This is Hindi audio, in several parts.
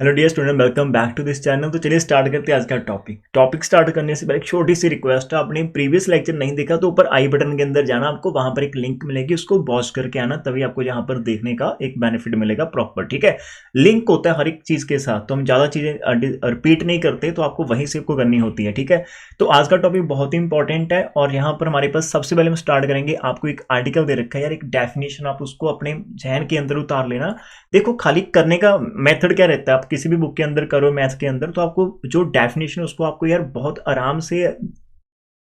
Hello dear student, welcome back to this channel. तो चलिए स्टार्ट करते हैं आज का टॉपिक स्टार्ट करने से पहले एक छोटी सी रिक्वेस्ट है। आपने प्रीवियस लेक्चर नहीं देखा तो ऊपर आई बटन के अंदर जाना, आपको वहां पर एक लिंक मिलेगी, उसको वॉच करके आना, तभी आपको यहाँ पर देखने का एक बेनिफिट मिलेगा प्रॉपर। ठीक है, लिंक होता है हर एक चीज के साथ, तो हम ज्यादा चीजें रिपीट नहीं करते, तो आपको वहीं से आपको करनी होती है। ठीक है, तो आज का टॉपिक बहुत ही इंपॉर्टेंट है और यहाँ पर हमारे पास सबसे पहले हम स्टार्ट करेंगे। आपको एक आर्टिकल दे रखा है यार, एक डेफिनेशन, आप उसको अपने जहन के अंदर उतार लेना। देखो, खाली करने का मेथड क्या रहता है, आप किसी भी बुक के अंदर करो मैथ्स के अंदर, तो आपको जो डेफिनेशन उसको आपको यार बहुत आराम से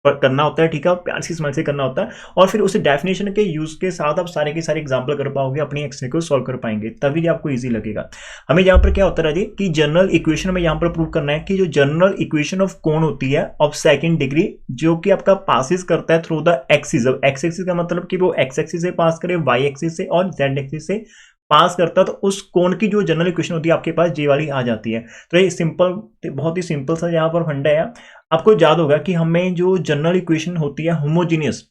करना होता है। ठीक है, और प्यार से स्माइल से करना होता है, और फिर उस डेफिनेशन के यूज के साथ आप सारे के सारे एग्जांपल कर पाओगे, अपनी एक्सरसाइज को सॉल्व कर पाएंगे, तभी आपको इजी लगेगा। हमें यहाँ पर क्या होता है कि जनरल इक्वेशन में यहाँ पर प्रूव करना है कि जो जनरल इक्वेशन ऑफ कोण होती है ऑफ सेकंड डिग्री, जो कि आपका पासिस करता है थ्रू द एक्सिस। अब एक्स एक्सिस का मतलब कि वो एक्स एक्सिस से पास करे, वाई एक्सिस से और जेड एक्सिस से पास करता है, तो उस कोण की जो जनरल इक्वेशन होती है आपके पास जे वाली आ जाती है। तो ये सिंपल, बहुत ही सिंपल सा यहाँ पर फंडा है। आपको याद होगा कि हमें जो जनरल इक्वेशन होती है होमोजीनियस,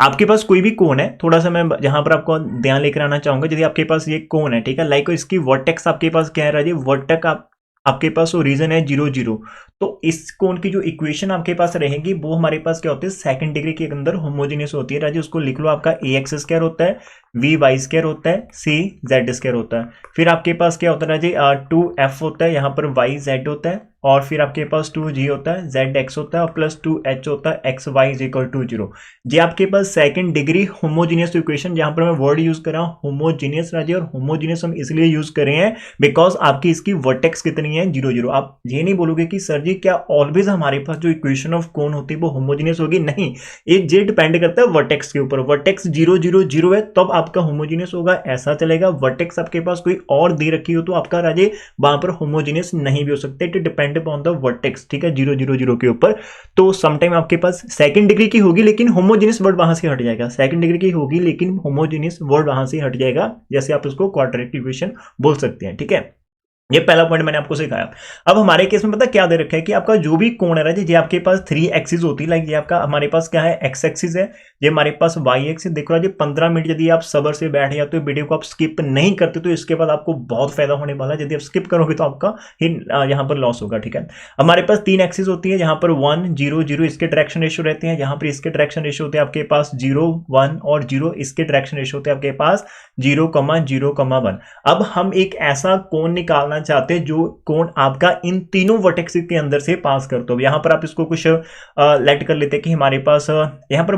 आपके पास कोई भी कोण है, थोड़ा सा मैं जहां पर आपको ध्यान लेकर आना चाहूंगा। यदि आपके पास ये कोण है, ठीक है, लाइक इसकी वर्टेक्स आपके पास क्या है राजी, वर्टेक्स आपके पास ओरिजिन है 0 0, तो इस कोण की जो इक्वेशन आपके पास रहेगी वो हमारे पास क्या होती है, सेकंड डिग्री के अंदर होमोजीनियस होती है राजी। उसको लिख लो, आपका ए एक्स स्क्वायर होता है, वी वाई स्क्वायर होता है, सी जेड स्क्वायर होता है। फिर आपके पास क्या होता है राजी, 2f होता है, यहाँ पर वाई जेड होता है, और फिर आपके पास 2g होता है, जेड एक्स होता है, और प्लस 2h होता है, x y is equal to 0। ये आपके पास सेकंड डिग्री होमोजीनियस इक्वेशन, जहां पर मैं वर्ड यूज कर रहा हूं होमोजीनियस राजी, और होमोजीनियस हम इसलिए यूज कर रहे हैं बिकॉज आपकी इसकी वर्टेक्स कितनी है 0 0। आप ये नहीं बोलोगे कि सर जी क्या ऑलवेज हमारे पास जो इक्वेशन ऑफ कोण होती है वो होमोजीनियस होगी, नहीं, एक जे डिपेंड करता है वर्टेक्स के ऊपर। वर्टेक्स 0 0 0 है तब आपका होमोजीनियस होगा, ऐसा चलेगा। वर्टेक्स आपके पास कोई और दे रखी हो तो आपका राजे वहां पर होमोजीनियस नहीं भी हो सकते, it depend upon the vertex. ठीक है, 0 0 0 के ऊपर। तो समटाइम आपके पास सेकंड डिग्री की होगी लेकिन होमोजीनियस वर्ड वहां से हट जाएगा, सेकंड डिग्री की होगी लेकिन होमोजीनियस वर्ड वहां से हट जाएगा, जैसे आप उसको क्वाड्रेटिक इक्वेशन बोल सकते हैं। ठीक है, ये पहला पॉइंट मैंने आपको सिखाया। अब हमारे केस में पता क्या दे रखा है कि आपका जो भी कोण है जी, आपके पास 3 एक्सिस होती है, लाइक ये आपका हमारे पास क्या है, एक्स एक्सिस है, ये हमारे पास वाई एक्सिस। देखो जी, 15 मिनट यदि आप सबर से बैठ जाते हो, वीडियो को आप स्किप नहीं करते, तो इसके बाद आपको बहुत फायदा होने वाला है। यदि आप स्किप करोगे तो आपका ही यहाँ पर लॉस होगा। ठीक है, हमारे पास 3 एक्सिस होती है, यहाँ पर 1 0 0 इसके डायरेक्शन रेशियो रहते हैं, यहाँ पर इसके डायरेक्शन रेशियो होते हैं आपके पास 0 1, और 0 इसके डायरेक्शन रेशियो होते हैं आपके पास 0 0 1। अब हम एक ऐसा कोण निकालना चाहते हैं जो कोण आपका इन तीनों वर्टेक्स के अंदर से पास करते हो। यहां पर आप इसको कुछ लेट कर लेते हैं कि हमारे पास यहां पर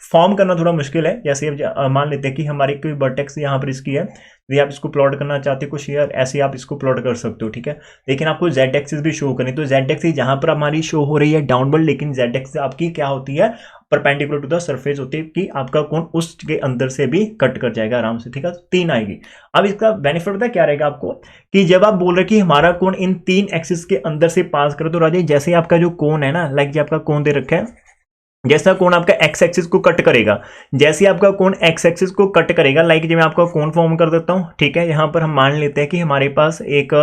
फॉर्म करना थोड़ा मुश्किल है। जैसे मान लेते हैं कि हमारी कोई वर्टेक्स यहां पर इसकी है, यदि आप इसको प्लॉट करना चाहते हो कुछ यार ऐसे आप इसको प्लॉट कर सकते हो। ठीक है, लेकिन आपको जेड एक्सिस भी शो करनी, तो जेड एक्सिस जहां पर हमारी शो हो रही है डाउनवर्ड, लेकिन जेड एक्सिस आपकी क्या होती है, परपेंडिकुलर टू द सरफेस होती है, कि आपका कोण उसके अंदर से भी कट कर जाएगा आराम से। ठीक है, 3 आएगी। अब इसका बेनिफिट पता क्या रहेगा आपको, कि जब आप बोल रहे कि हमारा कोण इन 3 एक्सिस के अंदर से पास करे, तो राजे जैसे आपका जो कोण है ना, लाइक जो आपका कोण दे रखा है, जैसा कोण आपका एक्स एक्सिस को कट करेगा, जैसे आपका कोण एक्स एक्सिस को कट करेगा, लाइक जब मैं आपका कोण फॉर्म कर देता हूं। ठीक है, यहां पर हम मान लेते हैं कि हमारे पास एक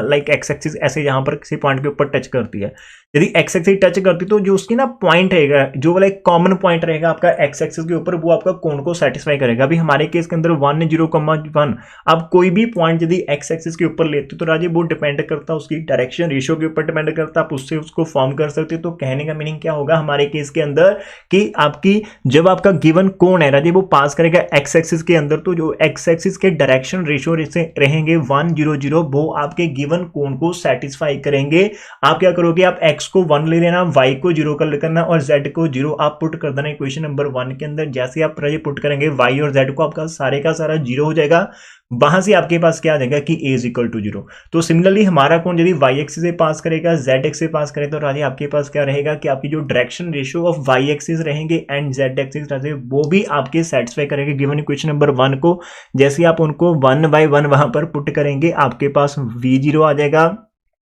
लाइक एक्स एक्सिस ऐसे यहां पर किसी पॉइंट के ऊपर टच करती है। यदि एक्स एक्सिस टच करती तो जो उसकी ना पॉइंट रहेगा, जो वाला एक कॉमन पॉइंट रहेगा आपका एक्स एक्सिस के ऊपर, वो आपका कोण को सेटिस्फाई करेगा। अभी हमारे केस के अंदर 1 0 1, आप कोई भी पॉइंट यदि एक्स एक्सिस के ऊपर लेते हो तो राजे वो डिपेंड करता है उसकी डायरेक्शन रेशियो के ऊपर डिपेंड करता है, आप उससे उसको फॉर्म कर सकते हो। तो कहने का मीनिंग क्या होगा हमारे केस के अंदर, कि आपकी जब आपका गिवन कोण है राजे वो पास करेगा एक्स एक्सिस के अंदर, तो जो एक्स एक्सिस के डायरेक्शन रेशियो रहेंगे 1 0 0, वो आपके गिवन कोण को सेटिस्फाई करेंगे। आप क्या करोगे, आप एक्स को 1 ले लेना, y को 0 कर करना, और z को 0 आप पुट कर देना इक्वेशन नंबर 1 के अंदर। जैसे आप पुट करेंगे y और z को, आपका सारे का सारा 0 हो जाएगा। वहां से आपके पास क्या आ जाएगा कि a इज इक्वल टू 0। तो सिमिलरली हमारा कोण यदि y एक्सिस से पास करेगा, z एक्सिस से पास करे, तो राजे आपके पास क्या रहेगा कि आपकी जो direction ratio of y axis रहेंगे एंड z एक्सिस रहेंगे, वो भी आपके सेटिस्फाई करेंगे गिवन इक्वेशन नंबर 1 को। जैसे आप उनको 1 by 1 वहां पर पुट करेंगे, आपके पास v0 आ जाएगा,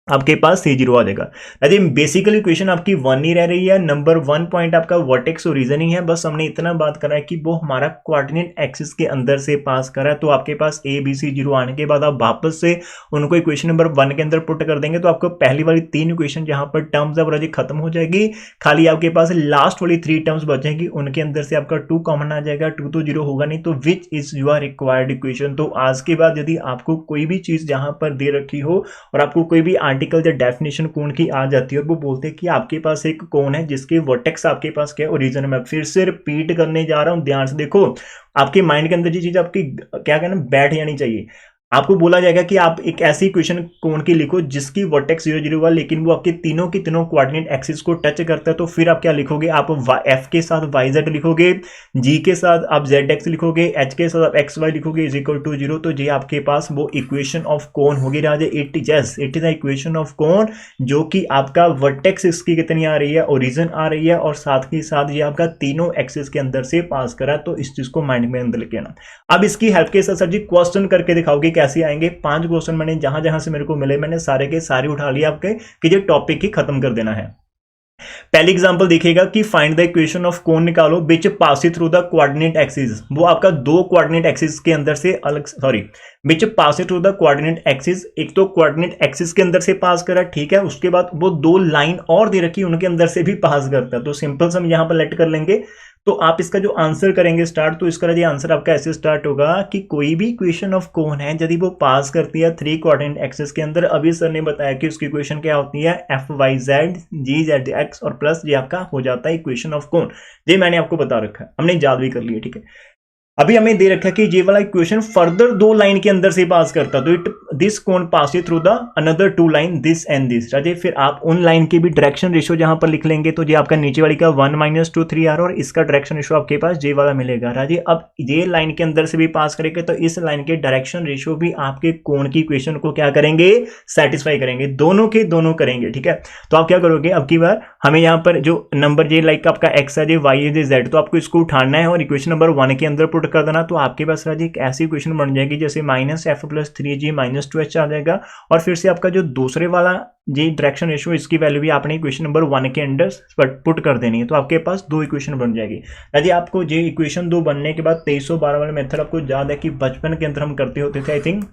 आपके पास C0 आ जाएगा। अरे बेसिकली इक्वेशन आपकी 1 ही रह रही है। नंबर 1 पॉइंट आपका वर्टेक्स ओरिजिन ही है, बस हमने इतना बात करा है कि वो हमारा कोऑर्डिनेट एक्सिस के अंदर से पास करा है। तो आपके पास ABC0 आने के बाद आप वापस से उनको इक्वेशन नंबर 1 के अंदर पुट कर देंगे, तो आपको पहली वाली 3 इक्वेशन जहां पर टर्म्स ऑफ राजी खत्म हो जाएगी, खाली आपके पास लास्ट वाली 3 टर्म्स बचेंगी, उनके अंदर से आपका 2 कॉमन आ जाएगा। 2 तो 0 होगा नहीं, तो which is your required equation. तो आज के बाद यदि आपको कोई भी चीज जहां पर दे रखी हो और आपको कोई भी आर्टिकल या डेफिनेशन कोण की आ जाती है और वो बोलते हैं कि आपके पास एक कोण है जिसके वर्टेक्स आपके पास क्या ओरिजिन में, फिर से रिपीट करने जा रहा हूं, ध्यान से देखो। आपके माइंड के अंदर ये चीज आपकी क्या कहना बैठ जानी चाहिए। आपको बोला जाएगा कि आप एक ऐसी इक्वेशन कोण की लिखो जिसकी वर्टेक्स 0 0 हुआ, लेकिन वो आपके तीनों की तीनों कोऑर्डिनेट एक्सिस को टच करता है। तो फिर आप क्या लिखोगे, आप एफ के साथ वाई जेड लिखोगे, जी के साथ आप जेड एक्स लिखोगे, एच के साथ आप एक्स वाई लिखोगे इज इक्वल टू 0। तो ये आपके पास वो इक्वेशन ऑफ कोण होगी राजे। It is the equation of cone जो कि आपका वर्टेक्स इसकी कितनी आ रही है, ओरिजिन आ रही है, और साथ ही साथ ये आपका तीनों एक्सिस के अंदर से पास करा। तो इस चीज को माइंड में अंदर लेके आना। अब इसकी हेल्प के साथ सर जी क्वेश्चन करके दिखाओगे कैसे आएंगे। 5 क्वेश्चन मैंने जहां जहां से मेरे को मिले मैंने सारे के सारे उठा लिए आपके कि ये टॉपिक ही खत्म कर देना है। पहली एग्जांपल देखिएगा कि find the equation of cone निकालो which pass through the coordinate axis. वो आपका 2 कोऑर्डिनेट एक्सिस के अंदर से which pass through the coordinate axis. एक तो कोऑर्डिनेट एक्सिस के अंदर से पास करा, ठीक है, उसके बाद वो 2 लाइन और दे रखी उनके अंदर से भी पास करता है। तो सिंपल हम यहां पर लेट कर लेंगे। तो आप इसका जो आंसर करेंगे स्टार्ट, तो इसका जो आंसर आपका ऐसे स्टार्ट होगा कि कोई भी इक्वेशन ऑफ कोण है यदि वो पास करती है 3 कोऑर्डिनेट एक्सिस के अंदर। अभी सर ने बताया कि उसकी इक्वेशन क्या होती है, एफ वाई जेड जी जेड एक्स और प्लस ये आपका हो जाता है इक्वेशन ऑफ कोण। ये मैंने आपको बता रखा है, हमने याद भी कर लिया, ठीक है। अभी हमें दे रखा है कि ये वाला इक्वेशन फर्दर 2 लाइन के अंदर से पास करता, तो it this cone pass through the another 2 line this and this. राजे फिर आप उन लाइन की भी डायरेक्शन रेशियो जहां पर लिख लेंगे, तो ये आपका नीचे वाली का 1 - 2 3 आ रहा और इसका डायरेक्शन रेशियो आपके पास जे वाला मिलेगा। राजे अब ये लाइन के अंदर से भी पास करेंगे तो इस लाइन के डायरेक्शन रेशियो भी आपके कोण की इक्वेशन को क्या करेंगे, सेटिस्फाई करेंगे, दोनों के दोनों करेंगे, ठीक है। तो आप क्या करोगे, अब की बार हमें यहाँ पर जो नंबर ये लाइक आपका एक्स है, वाई है, जेड, तो आपको इसको उठाना है और इक्वेशन नंबर 1 के अंदर पुट कर देना। तो आपके पास राजी एक ऐसी इक्वेशन बन जाएगी जैसे -f + 3g - 2h आ जाएगा, और फिर से आपका जो दूसरे वाला ये डायरेक्शन रेशियो इसकी वैल्यू भी आपने इक्वेशन नंबर 1 के अंदर पुट कर देनी है। तो आपके पास 2 इक्वेशन बन जाएगी। यदि आपको ये इक्वेशन 2 बनने के बाद 2312 वाला मेथड आपको याद है कि बचपन के अंदर हम करते होते थे, आई थिंक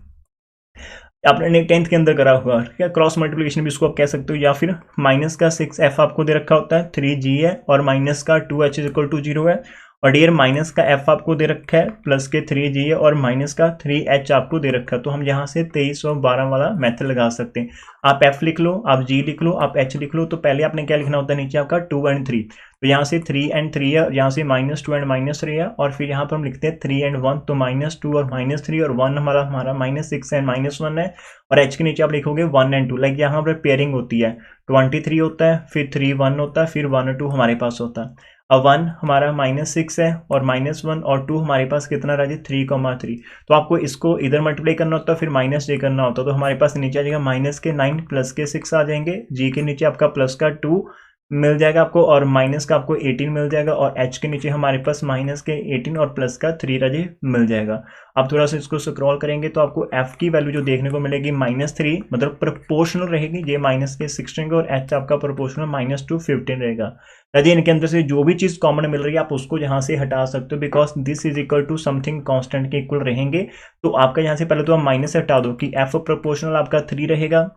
आपने 10th के अंदर करा हुआ, क्या क्रॉस मल्टीप्लिकेशन भी इसको आप कह सकते हो, या फिर माइनस का 6f आपको दे रखा होता है, 3g है, और माइनस का 2h = 0 है, और डियर माइनस का f आपको दे रखा है, प्लस के 3g है, और माइनस का 3h आपको दे रखा है। तो हम यहाँ से 2312 वाला मेथड लगा सकते हैं। आप f लिख लो, आप g लिख लो, आप h लिख लो। तो पहले आपने क्या लिखना होता है, नीचे आपका 2 and 3, तो यहाँ से 3 and 3 है, यहाँ से -2 and -3 है, और फिर यहाँ पर हम लिखते हैं 3 and 1, तो -2 और -3 और 1 हमारा -6 and -1 है, और h के नीचे आप लिखोगे 1 and 2। लाइक यहाँ पर पेयरिंग होती है, 23 होता है, फिर 3 1 होता है, फिर 1 और 2 हमारे पास होता है। अब 1 हमारा -6 है, और -1 और 2 हमारे पास कितना रहा जी, 3,3। तो आपको इसको इधर मल्टीप्लाई करना होता है, फिर -j करना होता है। तो हमारे पास नीचे आ जाएगा माइनस के 9 प्लस के 6 आ जाएंगे, जी के नीचे आपका प्लस का 2 मिल जाएगा आपको, और माइनस का आपको 18 मिल जाएगा, और h के नीचे हमारे पास माइनस के 18 और प्लस का 3 राजे मिल जाएगा। अब थोड़ा सा इसको स्क्रॉल करेंगे तो आपको f की वैल्यू जो देखने को मिलेगी -3, मतलब प्रोपोर्शनल रहेगी, ये माइनस के 16 और h आपका प्रोपोर्शनल -2 15 रहेगा। राजे इनके अंदर से जो भी चीज कॉमन मिल रही है आप उसको यहाँ से हटा सकते हो, because this is equal to something constant के इक्वल रहेंगे। तो आपका यहाँ से पहले तो आप माइनस से हटा दो कि f प्रोपोर्शनल आपका 3 रहेगा,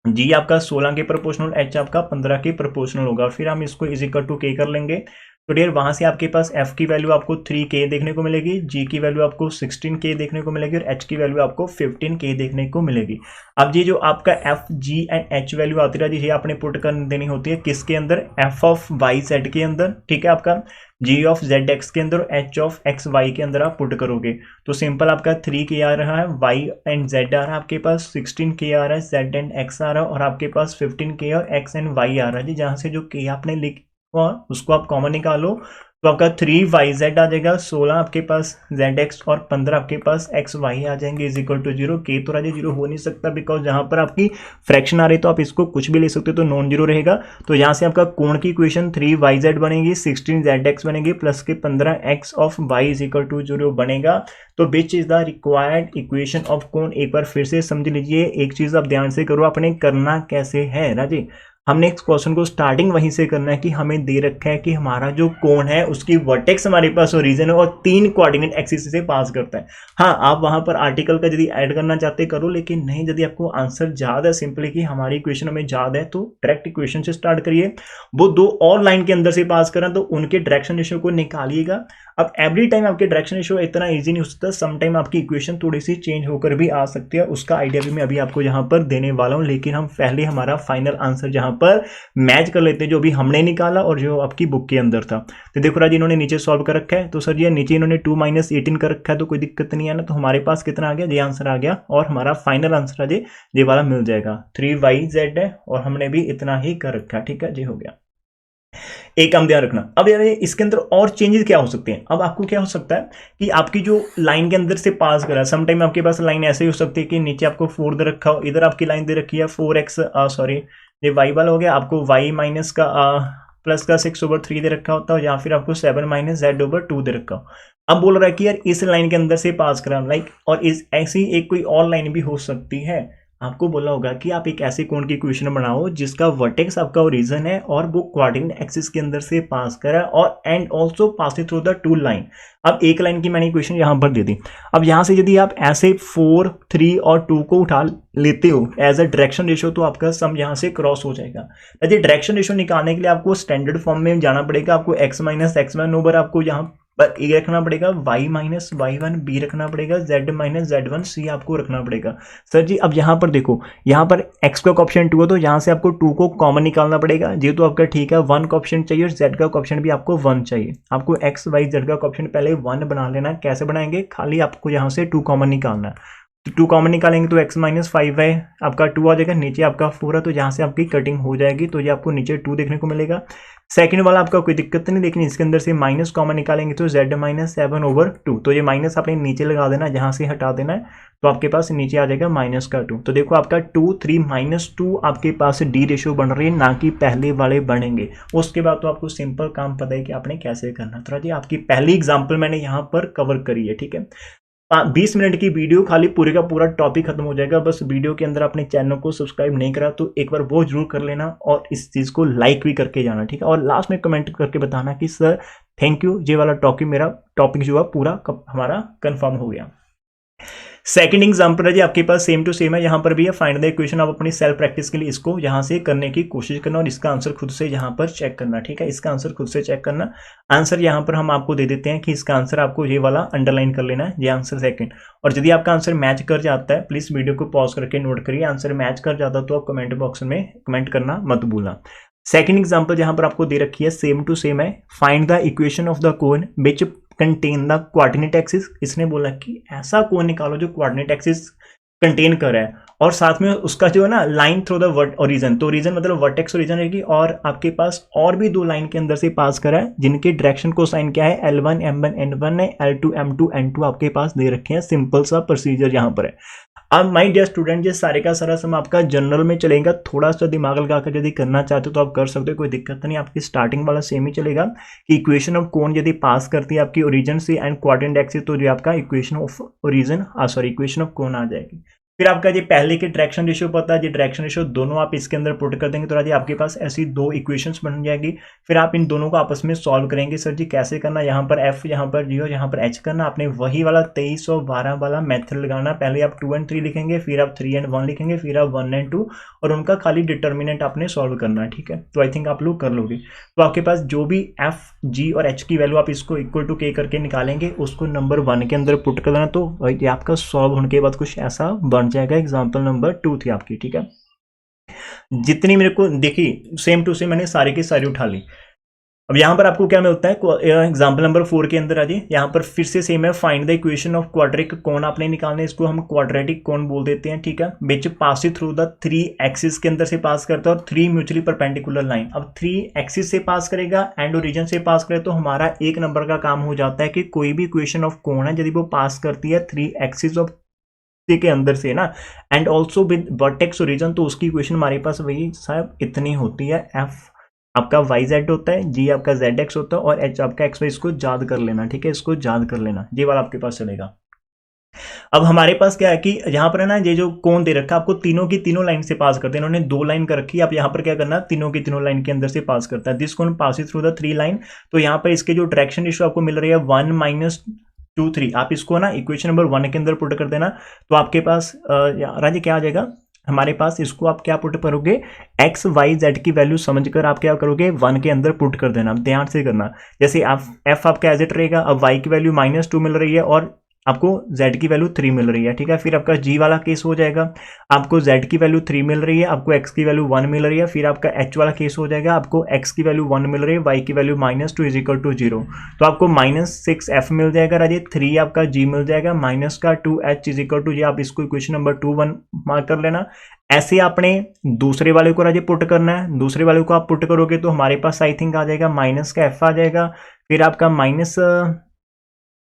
जी आपका 16 के प्रोपोर्शनल, एच आपका 15 के प्रोपोर्शनल होगा, और फिर हम इसको इज इक्वल टू के कर लेंगे। तो डियर वहां से आपके पास f की वैल्यू आपको 3k देखने को मिलेगी, g की वैल्यू आपको 16k देखने को मिलेगी, और h की वैल्यू आपको 15k देखने को मिलेगी। अब ये जो आपका f, g and h value आती रही है, ये आपने पुट कर देनी होती है किसके अंदर, f ऑफ y z के अंदर, ठीक है, आपका g ऑफ z x के अंदर, h ऑफ x y के अंदर आप पुट करोगे। तो सिंपल आपका 3k आ रहा है, y एंड z आ रहा है आपके पास, 16k आ रहा है, z एंड x आ रहा है, और आपके पास 15k और x एंड y आ रहा है जी। जहां से जो k आपने लिख और उसको आप कॉमन निकालो, तो आपका 3yz आ जाएगा, 16 आपके पास zx और 15 आपके पास xy आ जाएंगे इज इक्वल टू 0। के तो राजे 0 हो नहीं सकता, बिकॉज जहां पर आपकी फ्रैक्शन आ रही तो आप इसको कुछ भी ले सकते हो, तो नॉन जीरो रहेगा। तो यहाँ से आपका कोण की इक्वेशन 3yz बनेगी, 16zx बनेगी, प्लस के 15x of y is equal to 0 बनेगा। तो which is the required equation of cone, एक बार फिर से समझ लीजिए। एक चीज आप ध्यान से करो, आपने करना कैसे है राजे, हमने इस क्वेश्चन को स्टार्टिंग वहीं से करना है कि हमें दे रखा है कि हमारा जो कोण है उसकी वर्टेक्स हमारे पास ओरिजिन है और 3 कोऑर्डिनेट एक्सिस से पास करता है। हाँ, आप वहां पर आर्टिकल का यदि ऐड करना चाहते करो, लेकिन नहीं, यदि आपको आंसर याद है सिंपली कि हमारी इक्वेशन हमें याद है, तो डायरेक्ट इक्वेशन से स्टार्ट करिए। वो 2 और लाइन के अंदर से पास करें तो उनके डायरेक्शन रेशियो को निकालिएगा। अब एवरी टाइम आपके डायरेक्शन रेशियो इतना इजी नहीं हो सकता, सम टाइम आपकी इक्वेशन थोड़ी सी चेंज होकर भी आ सकती है, उसका आइडिया भी मैं अभी आपको यहाँ पर देने वाला हूँ। लेकिन हम पहले हमारा फाइनल आंसर जहाँ पर मैच कर लेते हैं जो भी हमने निकाला और जो आपकी बुक के अंदर था। तो देखो राज, इन्होंने नीचे सॉल्व कर रखा है, तो सर ये नीचे इन्होंने 2 - 18 कर रखा है, तो कोई दिक्कत नहीं है ना। तो हमारे पास कितना आ गया, ये आंसर आ गया, और हमारा फाइनल आंसर आज ये वाला मिल जाएगा। 3yz है और हमने भी इतना ही कर रखा है, ठीक है जी, हो गया। एक काम ध्यान रखना, अब यार इसके अंदर और चेंजेस क्या हो सकते हैं। अब आपको क्या हो सकता है कि आपकी जो लाइन के अंदर से पास करा, समटाइम आपके पास लाइन ऐसे ही हो सकती है कि नीचे आपको 4 दे रखा हो, इधर आपकी लाइन दे रखी है 4x, सॉरी ये y वाला हो गया, आपको y माइनस का प्लस का 6/3 दे रखा होता है, या फिर आपको 7 - z/2 दे रखा हो। अब बोल रहा है कि यार इस लाइन के अंदर से पास करा, लाइक, और इस ऐसी एक कोई और लाइन भी हो सकती है। आपको बोला होगा कि आप एक ऐसे कोण की इक्वेशन बनाओ जिसका वर्टेक्स आपका ओरिजिन है और वो कोऑर्डिनेट एक्सिस के अंदर से पास करा, और and also pass through the 2 line. अब एक लाइन की मैंने इक्वेशन यहां पर दे दी। अब यहां से यदि आप ऐसे 4, 3 और 2 को उठा लेते हो एज अ डायरेक्शन रेशियो, तो आपका सम यहां से क्रॉस हो जाएगा। यदि डायरेक्शन रेशियो निकालने के लिए आपको स्टैंडर्ड फॉर्म में जाना पड़ेगा, आपको x - x1 ओवर आपको यहाँ पर ए रखना पड़ेगा, y - y1 b रखना पड़ेगा, z - z1 c आपको रखना पड़ेगा। सर जी अब यहाँ पर देखो, यहाँ पर x का ऑप्शन 2 है, तो यहाँ से आपको 2 को कॉमन निकालना पड़ेगा। ये तो आपका ठीक है, 1 का ऑप्शन चाहिए और z का ऑप्शन भी आपको 1 चाहिए। आपको x, y, z का ऑप्शन पहले 1 बना लेना है। कैसे बनाएंगे, खाली आपको यहाँ से 2 कॉमन निकालना है। तो 2 कॉमन निकालेंगे तो x - 5 है, आपका 2 आ जाएगा, नीचे आपका 4 है, तो यहाँ से आपकी कटिंग हो जाएगी, तो ये आपको नीचे 2 देखने को मिलेगा। सेकंड वाला आपका कोई दिक्कत नहीं, लेकिन इसके अंदर से माइनस कॉमन निकालेंगे तो z - 7/2, तो ये माइनस आपने नीचे लगा देना है, यहाँ से हटा देना है, तो आपके पास नीचे आ जाएगा -2। तो देखो आपका 2, 3 - 2 आपके पास डी रेशियो बन रही है, ना कि पहले वाले बनेंगे। उसके बाद तो आपको सिंपल काम पता है कि आपने कैसे करना। तो जी आपकी पहली एग्जाम्पल मैंने यहाँ पर कवर करी है, ठीक है। 20 मिनट की वीडियो, खाली पूरे का पूरा टॉपिक खत्म हो जाएगा। बस वीडियो के अंदर अपने चैनल को सब्सक्राइब नहीं करा तो एक बार वो जरूर कर लेना, और इस चीज को लाइक भी करके जाना, ठीक है। और लास्ट में कमेंट करके बताना कि सर थैंक यू, ये वाला टॉपिक जो है पूरा हमारा कंफर्म हो गया। सेकंड एग्जांपल है जी आपके पास सेम टू सेम है, यहाँ पर भी है फाइंड द इक्वेशन। आप अपनी सेल्फ प्रैक्टिस के लिए इसको यहाँ से करने की कोशिश करना और इसका आंसर खुद से यहाँ पर चेक करना, ठीक है। इसका आंसर खुद से चेक करना। आंसर यहाँ पर हम आपको दे देते हैं कि इसका आंसर आपको ये वाला अंडरलाइन कर लेना है, ये आंसर सेकंड। और यदि आपका आंसर मैच कर जाता है, प्लीज वीडियो को पॉज करके नोट करिए। आंसर मैच कर जाता तो आप कमेंट बॉक्स में कमेंट करना मत भूलना। सेकंड एग्जांपल जहां पर आपको दे रखी है सेम टू सेम है, find the equation of the cone which contain the coordinate axis. इसने बोला कि ऐसा कोण निकालो जो कोऑर्डिनेट एक्सिस कंटेन कर रहा है, और साथ में उसका जो है ना लाइन थ्रू द ओरिजिन, तो ओरिजिन मतलब वर्टेक्स ओरिजिन रहेगी, और आपके पास और भी 2 लाइन के अंदर से पास करा है जिनके डायरेक्शन को साइन क्या है, L1 M1 N1 है, L2 M2 N2 आपके पास दे रखे हैं। सिंपल सा प्रोसीजर यहाँ पर है। अब माय डियर स्टूडेंट, ये सारे का सारा सम आपका जनरल में चलेगा। थोड़ा सा दिमाग लगाकर यदि करना चाहते हो तो आप कर सकते हो, कोई दिक्कत नहीं। आपकी स्टार्टिंग वाला सेम ही चलेगा कि इक्वेशन ऑफ कोण यदि पास करती है आपकी ओरिजिन से एंड कोऑर्डिनेट एक्सिस, तो जो आपका इक्वेशन ऑफ इक्वेशन ऑफ कोण आ जाएगी। फिर आपका ये पहले के डायरेक्शन रेशियो पता है, ये डायरेक्शन रेशियो दोनों आप इसके अंदर पुट कर देंगे तो राजी आपके पास ऐसी 2 इक्वेशंस बन जाएगी। फिर आप इन दोनों को आपस में सॉल्व करेंगे। सर जी कैसे करना, यहाँ पर f, यहाँ पर g और यहाँ पर h करना। आपने वही वाला 2312 वाला मेथड लगाना। पहले आप 2 और 3 लिखेंगे, फिर आप 3 और 1 लिखेंगे, फिर आप 1 और 2, और उनका खाली डिटर्मिनेंट आपने सॉल्व करना है, ठीक है। तो आई थिंक आप लोग कर लोगे। तो आपके पास जो भी f, g और h की वैल्यू आप इसको इक्वल टू k करके निकालेंगे, उसको नंबर 1 के अंदर पुट कर देना, तो ये आपका सॉल्व होने के बाद कुछ ऐसा बन जाएगा। एग्जाम्पल नंबर 2 थी आपकी, ठीक है। जितनी मेरे को देखी सेम टू सेम मैंने सारी की सारी उठा ली। अब यहाँ पर आपको क्या मिलता है, एग्जाम्पल नंबर 4 के अंदर आ जाइए। यहाँ पर फिर से सेम है, find the equation of quadratic cone आपने निकालना है, इसको हम क्वाड्रेटिक कोन बोल देते हैं, ठीक है। विच पास थ्रू द 3 एक्सिस के अंदर से पास करता है और 3 म्यूचुअली परपेंडिकुलर लाइन। अब 3 एक्सिस से पास करेगा एंड ओरिजिन से पास करे तो हमारा एक नंबर का काम हो जाता है कि कोई भी इक्वेशन ऑफ कोन है यदि वो पास करती है 3 एक्सिस ऑफ के अंदर से ना, and also with vertex origin, तो उसकी इक्वेशन हमारे पास वही साहब इतनी होती है। एफ आपका वाई जेड होता है, जी आपका जेड एक्स होता है और एच आपका एक्स वाई। इसको याद कर लेना, ठीक है, इसको याद कर लेना, ये वाला आपके पास चलेगा। अब हमारे पास क्या है कि यहाँ पर है ना, ये जो कोण दे रखा है आपको तीनों की तीनों लाइन से पास करते हैं, इन्होंने 2 लाइन कर रखी है। आप यहाँ पर क्या करना, तीनों की तीनों लाइन के अंदर से पास करता है। दिस कोण पासिस थ्रू द 3 लाइन। तो यहाँ पर इसके जो डायरेक्शन रेशियो आपको मिल रही है 1 - 2 3, आप इसको ना इक्वेशन नंबर 1 के अंदर पुट कर देना। तो आपके पास राजे क्या आ जाएगा हमारे पास, इसको आप क्या पुट करोगे, एक्स वाई जेड की वैल्यू समझकर आप क्या करोगे 1 के अंदर पुट कर देना। ध्यान से करना, जैसे एफ आपका एज इट रहेगा। अब वाई की वैल्यू -2 मिल रही है और आपको z की वैल्यू 3 मिल रही है, ठीक है। फिर आपका g वाला केस हो जाएगा, आपको z की वैल्यू 3 मिल रही है, आपको x की वैल्यू 1 मिल रही है। फिर आपका h वाला केस हो जाएगा, आपको x की वैल्यू 1 मिल रही है, y की वैल्यू -2 = 0। तो आपको -6f मिल जाएगा राजे, 3 आपका g मिल जाएगा, -2h = ये। आप इसको इक्वेशन नंबर 2 मार्क कर लेना। ऐसे आपने दूसरे वाले को राजे पुट करना है। दूसरे वाले को आप पुट करोगे तो हमारे पास आई थिंक आ जाएगा -f आ जाएगा। फिर आपका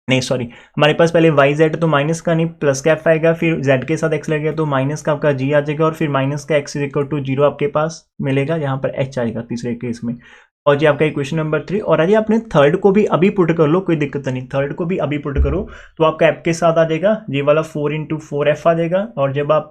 नहीं सॉरी, हमारे पास पहले वाई जेड तो माइनस का नहीं प्लस का एफ आएगा, फिर जेड के साथ एक्स लगेगा तो माइनस का आपका जी आ जाएगा और फिर माइनस का एक्स = 0 आपके पास मिलेगा। यहाँ पर एच आएगा तीसरे केस में। और जी आपका इक्वेशन नंबर 3। और अरे आपने थर्ड को भी अभी पुट कर लो, कोई दिक्कत नहीं, थर्ड को भी अभी पुट करो तो आपका एफ के साथ आ जाएगा ये वाला 4 × 4f आ जाएगा। और जब आप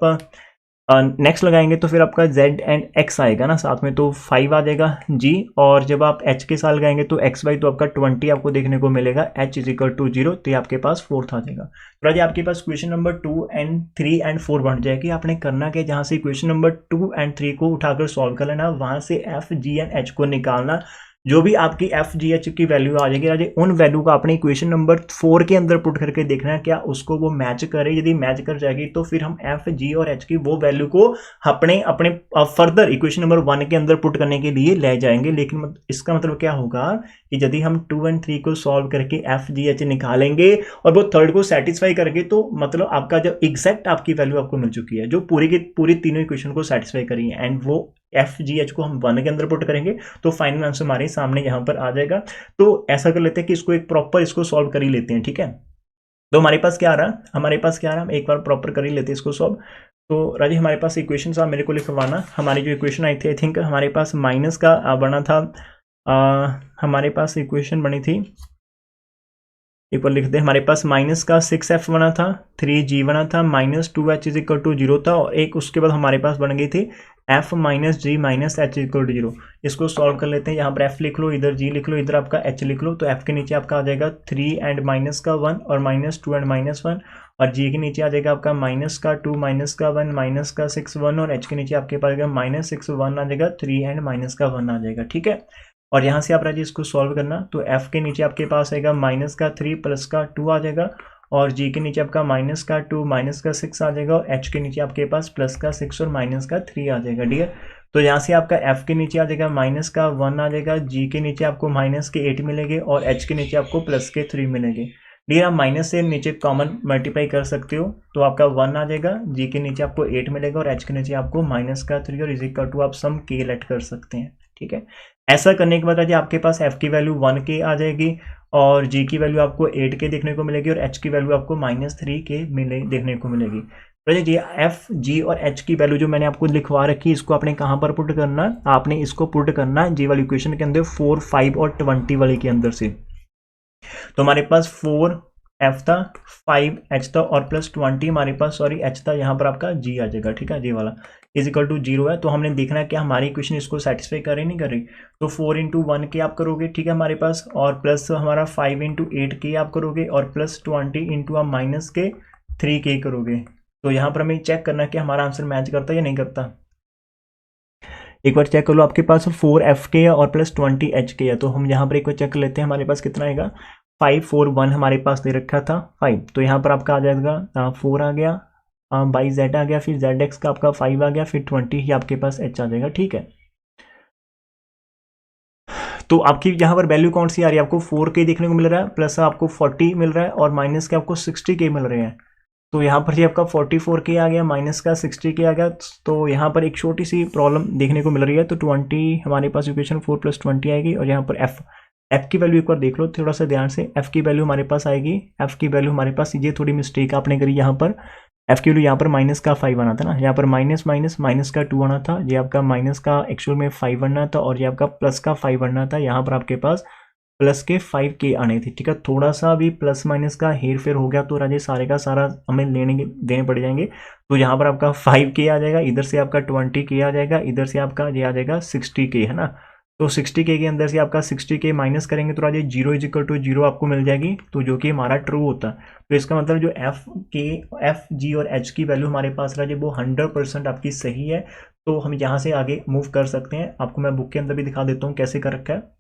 नेक्स्ट लगाएंगे तो फिर आपका z एंड x आएगा ना साथ में, तो 5 आ जाएगा g। और जब आप h के साथ लगाएंगे तो x y, तो आपका 20 आपको देखने को मिलेगा, h = 0, तो ये आपके पास 4th आ जाएगा। तो राजा आपके पास क्वेश्चन नंबर 2 and 3 and 4 बन जाएगी। आपने करना क्या, जहाँ से क्वेश्चन नंबर 2 and 3 को उठाकर सॉल्व कर लेना, वहाँ से f g and h को निकालना। जो भी आपकी एफ जी एच की वैल्यू आ जाएगी राजे, उन वैल्यू का अपने इक्वेशन नंबर 4 के अंदर पुट करके देखना है क्या उसको वो मैच करे। यदि मैच कर जाएगी तो फिर हम एफ जी और एच की वो वैल्यू को अपने अपने फर्दर इक्वेशन नंबर 1 के अंदर पुट करने के लिए ले जाएंगे। लेकिन इसका मतलब क्या होगा कि यदि हम 2 and 3 को सॉल्व करके एफ जी एच निकालेंगे और वो थर्ड को सेटिस्फाई करके, तो मतलब आपका जो एग्जैक्ट आपकी वैल्यू आपको मिल चुकी है जो पूरी की पूरी तीनों इक्वेशन को सेटिस्फाई करी है, एंड वो एफ जी एच को हम 1 के अंदर पुट करेंगे तो फाइनल आंसर हमारे सामने यहाँ पर आ जाएगा। तो ऐसा कर लेते हैं कि इसको एक प्रॉपर इसको सॉल्व कर ही लेते हैं, ठीक है। तो हमारे पास क्या आ रहा, हमारे पास क्या आ रहा, हम एक बार प्रॉपर कर ही लेते हैं इसको सॉल्व। तो राजी हमारे पास इक्वेशन था, मेरे को लिखवाना। हमारी जो इक्वेशन आई थी आई थिंक हमारे पास माइनस का बना था, हमारे पास इक्वेशन बनी थी, एक बार लिख दे। हमारे पास माइनस का 6f बना था, 3g बना था, -2h = 0 था, और एक उसके बाद हमारे पास बन गई थी f - g - h = 0। इसको सॉल्व कर लेते हैं। यहाँ पर f लिख लो, इधर g लिख लो, इधर आपका h लिख लो। तो f के नीचे आपका आ जाएगा 3 and -1 और -2 and -1, और g के नीचे आ जाएगा आपका -2 -1 -6 1, और h के नीचे आपके पास -6 1 आ जाएगा, 3 and -1 आ जाएगा, ठीक है। और यहाँ से आप राजी इसको सॉल्व करना, तो f के नीचे आपके पास आएगा -3 +2 आ जाएगा, और g के नीचे आपका -2 -6 आ जाएगा, और h के नीचे आपके पास +6 और -3 आ जाएगा, डियर। तो यहाँ से आपका f के नीचे आ जाएगा -1 आ जाएगा, g के नीचे आपको -8 मिलेंगे, और h के नीचे आपको +3 मिलेंगे। डियर आप माइनस से नीचे कॉमन मल्टीप्लाई कर सकते हो, तो आपका 1 आ जाएगा, g के नीचे आपको 8 मिलेगा, और h के नीचे आपको -3 और = आप सम k लेट कर सकते हैं, ठीक है। ऐसा करने के बाद आपके पास f की वैल्यू 1k आ जाएगी, और g की वैल्यू आपको 8k देखने को मिलेगी, और h की वैल्यू आपको -3k देखने को मिलेगी। तो ये f g और h की वैल्यू जो मैंने आपको लिखवा रखी, इसको आपने कहाँ पर पुट करना, आपने इसको पुट करना जी वाली इक्वेशन के अंदर 4 5 और 20 वाले के अंदर से। तो हमारे पास 4f था, 5h था, और +20 हमारे पास सॉरी h था, यहाँ पर आपका g आ जाएगा, ठीक है। जी वाला = 0 है, तो हमने देखना है कि हमारी इक्वेशन इसको सेटिस्फाई कर रही नहीं कर रही। तो 4 × 1k आप करोगे, ठीक है हमारे पास, और प्लस हमारा 5 × 8k आप करोगे, और +20 × -k 3k करोगे। तो यहाँ पर हमें चेक करना है कि हमारा आंसर मैच करता है या नहीं करता। एक बार चेक कर लो, आपके पास 4f के है और +20h के है, तो हम यहाँ पर एक बार चेक कर लेते हैं हमारे पास कितना आएगा। 5 4 1 हमारे पास दे रखा था 5, तो यहाँ पर आपका आ जाएगा 4 आ गया, बाई z आ गया, फिर जेड एक्स का आपका 5 आ गया, फिर 20 ही आपके पास h आ जाएगा, ठीक है। तो आपकी यहाँ पर वैल्यू कौन सी आ रही है, आपको 4K देखने को मिल रहा है, प्लस आपको 40 मिल रहा है और माइनस के आपको 60K मिल रहे हैं। तो यहाँ पर जी आपका 44K आ गया, माइनस का 60K आ गया। तो यहाँ पर एक छोटी सी प्रॉब्लम देखने को मिल रही है। तो 20 हमारे पास इक्वेशन 4 + 20 आएगी और यहाँ पर एफ की वैल्यू एक बार देख लो थोड़ा सा ध्यान से। एफ की वैल्यू हमारे पास आएगी, एफ की वैल्यू हमारे पास, ये थोड़ी मिस्टेक आपने करी यहाँ पर। एफ की वैल्यू यहाँ पर माइनस का 5 आना था ना, यहाँ पर माइनस माइनस का 2 आना था, ये आपका माइनस का एक्चुअल में 5 आना था और ये आपका प्लस का 5 आना था। यहाँ पर आपके पास प्लस के 5K आने थे, ठीक है। थोड़ा सा भी प्लस माइनस का हेर फेर हो गया तो राजे सारे का सारा हमें देने पड़ जाएंगे। तो यहाँ पर आपका 5K आ जाएगा, इधर से आपका 20K आ जाएगा, इधर से आपका ये आ जाएगा 60K, है ना। तो 60K के अंदर से आपका 60K माइनस करेंगे तो राजे 0 = 0 आपको मिल जाएगी, तो जो कि हमारा ट्रू होता है। तो इसका मतलब जो एफ जी और एच की वैल्यू हमारे पास राजे वो 100% आपकी सही है। तो हम यहाँ से आगे मूव कर सकते हैं। आपको मैं बुक के अंदर भी दिखा देता हूँ कैसे कर रखा है।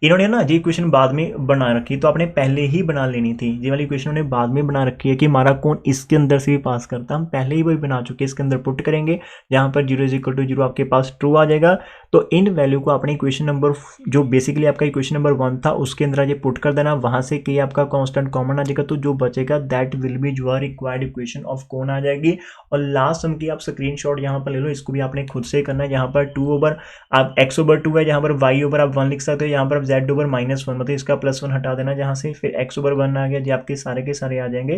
इन्होंने ना ये इक्वेशन बाद में बना रखी, तो आपने पहले ही बना लेनी थी। ये वाली इक्वेशन उन्होंने बाद में बना रखी है कि हमारा कौन इसके अंदर से भी पास करता, हम पहले ही वही बना चुके हैं। इसके अंदर पुट करेंगे, यहाँ पर 0 = 0 आपके पास ट्रू आ जाएगा। तो इन वैल्यू को अपने इक्वेशन नंबर, जो बेसिकली आपका इक्वेशन नंबर 1 था, उसके अंदर ये पुट कर देना। वहां से के आपका कांस्टेंट कॉमन आ जाएगा, तो जो बचेगा that will be your required equation of कौन आ जाएगी। और लास्ट सम की आप स्क्रीनशॉट यहाँ पर ले लो, इसको भी आपने खुद से करना है। यहाँ पर 2 आप x/2 है, यहाँ पर y आप 1 लिख सकते हो, यहाँ पर आप z/-1 मतलब इसका +1 हटा देना जहाँ से, फिर x/1 आ गया, जो आपके सारे के सारे आ जाएंगे।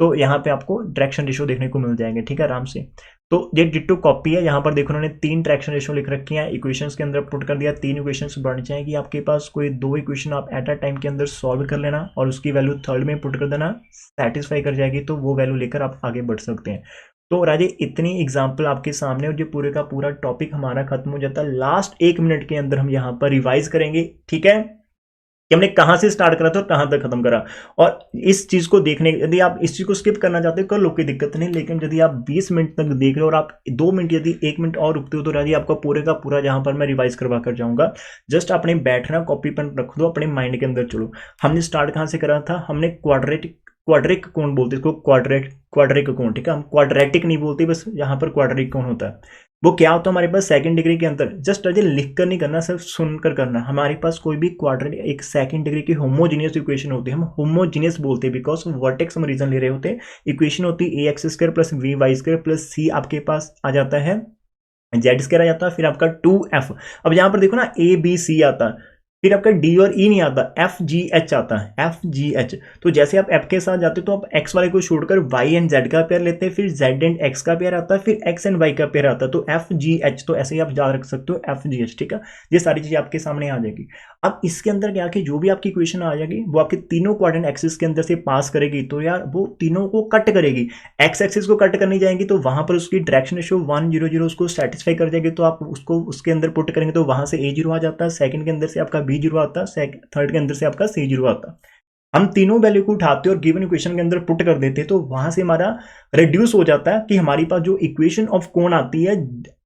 तो यहाँ पे आपको डायरेक्शन रेशियो देखने को मिल जाएंगे, ठीक है, आराम से। तो ये डिट्टो कॉपी है। यहाँ पर देखो उन्होंने 3 डायरेक्शन रेशियो लिख रखी हैं, इक्वेशंस के अंदर पुट कर दिया। 3 इक्वेशंस बन जाएगी आपके पास, कोई 2 इक्वेशन आप एट अ टाइम के अंदर सॉल्व कर लेना और उसकी वैल्यू थर्ड में पुट कर देना, सेटिस्फाई कर जाएगी तो वो वैल्यू लेकर आप आगे बढ़ सकते हैं। तो राजे इतनी एग्जाम्पल आपके सामने और ये पूरे का पूरा टॉपिक हमारा खत्म हो जाता है। लास्ट 1 मिनट के अंदर हम यहाँ पर रिवाइज करेंगे, ठीक है, कि हमने कहां से स्टार्ट करा था और कहां तक खत्म करा। और इस चीज को देखने, यदि आप इस चीज को स्किप करना चाहते हो कर लो, कोई दिक्कत नहीं, लेकिन यदि आप 20 मिनट तक देख रहे हो और आप 2 मिनट यदि 1 मिनट और रुकते हो तो राजी आपका पूरे का पूरा जहां पर मैं रिवाइज करवा कर जाऊंगा। जस्ट अपने बैठना, कॉपी पेन रख दो, अपने माइंड के अंदर चलो। हमने स्टार्ट कहां से करा था, हमने क्वाड्रेटिक कोण बोलते हैं इसको, क्वाड्रेटिक कोण, ठीक है। हम क्वाड्रेटिक नहीं बोलते, बस यहाँ पर क्वाड्रेटिक कोण होता है। वो क्या होता है हमारे पास सेकंड डिग्री के अंदर, जस्ट अजय लिख कर नहीं करना, सिर्फ सुनकर करना। हमारे पास कोई भी क्वाड्रेटिक एक सेकंड डिग्री की होमोजीनियस इक्वेशन होती है, हम होमोजीनियस बोलते हैं बिकॉज वर्टेक्स हम रीजन ले रहे होते हैं। इक्वेशन होती है ax² + vy² + c आपके पास आ जाता है, z² आ जाता है, फिर आपका 2f। अब यहाँ पर देखो ना ABC आता है, फिर आपका D और E नहीं आता, FGH आता है, FGH। तो जैसे आप F के साथ जाते हो तो आप X वाले को छोड़कर Y एंड Z का पेयर लेते हैं, फिर Z एंड X का पेयर आता है, फिर X एंड Y का पेयर आता है, तो FGH। तो ऐसे ही आप याद रख सकते हो FGH, ठीक है। ये सारी चीजें आपके सामने आ जाएगी। अब इसके अंदर क्या कि जो भी आपकी इक्वेशन आ जाएगी वो आपके तीनों क्वाड्रेंट एक्सिस के अंदर से पास करेगी, तो यार वो तीनों को कट करेगी। एक्स एक्सिस को कट करनी जाएगी तो वहां पर उसकी डायरेक्शन रेशियो 1 0 0 उसको सेटिस्फाई कर जाएगी, तो आप उसको उसके अंदर पुट करेंगे तो वहां से A0 आ जाता है, सेकंड के अंदर से आपका B0 आता है, थर्ड के अंदर से आपका C0 आता है। हम तीनों वैल्यू को उठाते और गिवन इक्वेशन के अंदर पुट कर देते, तो वहां से हमारा रिड्यूस हो जाता है कि हमारे पास जो इक्वेशन ऑफ कोण आती है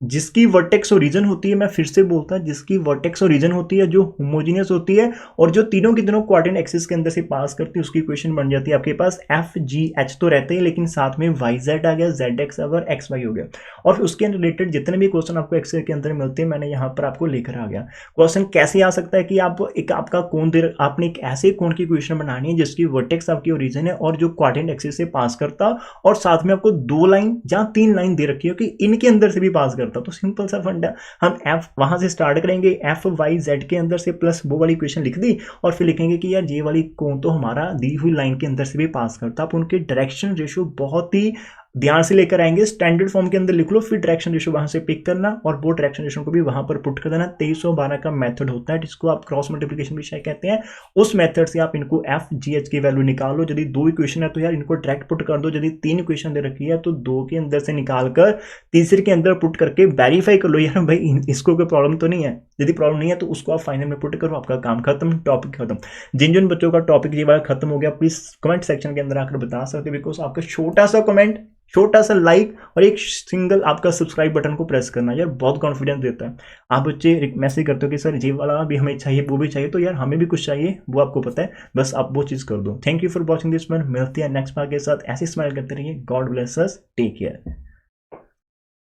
जिसकी वर्टेक्स ओरिजिन होती है, मैं फिर से बोलता, जिसकी वर्टेक्स ओरिजिन होती है, जो होमोजीनियस होती है और जो तीनों की तीनों क्वाड्रेंट एक्सिस के अंदर से पास करती है, उसकी इक्वेशन बन जाती है आपके पास FGH। तो रहते हैं लेकिन साथ में YZ आ गया, ZX और XY हो गया। और उसके रिलेटेड जितने भी क्वेश्चन आपको एक्सेल के अंदर मिलते हैं मैंने यहाँ पर आपको लेकर आ गया। क्वेश्चन कैसे आ सकता है कि आप एक आपका कोण दे, आपने एक ऐसे कोण की इक्वेशन बनानी है जिसकी वर्टेक्स आपकी ओरिजिन है और जो क्वाड्रेंट एक्सिस से पास करता, और साथ में आपको 2 लाइन जहां 3 लाइन दे रखी है कि इनके अंदर से भी पास करता। तो सिंपल सा फंडा, हम F वहां से स्टार्ट करेंगे, FYZ के अंदर से प्लस वो वाली इक्वेशन लिख दी और फिर लिखेंगे कि यार ये वाली कोण तो हमारा दी हुई लाइन के अंदर से भी पास करता। आप उनके डायरेक्शन रेशियो बहुत ही ध्यान से लेकर आएंगे, स्टैंडर्ड फॉर्म के अंदर लिख लो, फिर डायरेक्शन रेशियो वहां से पिक करना और वो डायरेक्शन रेशियो को भी वहां पर पुट कर देना। 2312 का मेथड होता है जिसको आप क्रॉस मल्टीप्लिकेशन भी शायद कहते हैं। उस मेथड से आप इनको FGH की वैल्यू निकाल लो। यदि 2 इक्वेशन है तो यार इनको डायरेक्ट पुट कर दो, यदि 3 इक्वेशन दे रखी है तो 2 के अंदर से निकालकर तीसरे के अंदर पुट करके वेरीफाई कर लो यार भाई इसको कोई प्रॉब्लम तो नहीं है। यदि प्रॉब्लम नहीं है तो उसको आप फाइनल में पुट करो, आपका काम खत्म, टॉपिक खत्म। जिन बच्चों का टॉपिक ये वाला खत्म हो गया प्लीज कमेंट सेक्शन के अंदर आकर बता सकते, बिकॉज आपका छोटा सा कमेंट, छोटा सा लाइक और एक सिंगल आपका सब्सक्राइब बटन को प्रेस करना यार बहुत कॉन्फिडेंस देता है। आप बच्चे मैसेज करते हो कि सर ये वाला भी हमें चाहिए, वो भी चाहिए, तो यार हमें भी कुछ चाहिए, वो आपको पता है, बस आप वो चीज़ कर दो। Thank you for watching this one. मिलते हैं नेक्स्ट पार्ट के साथ, ऐसे स्माइल करते रहिए। God bless us, take care.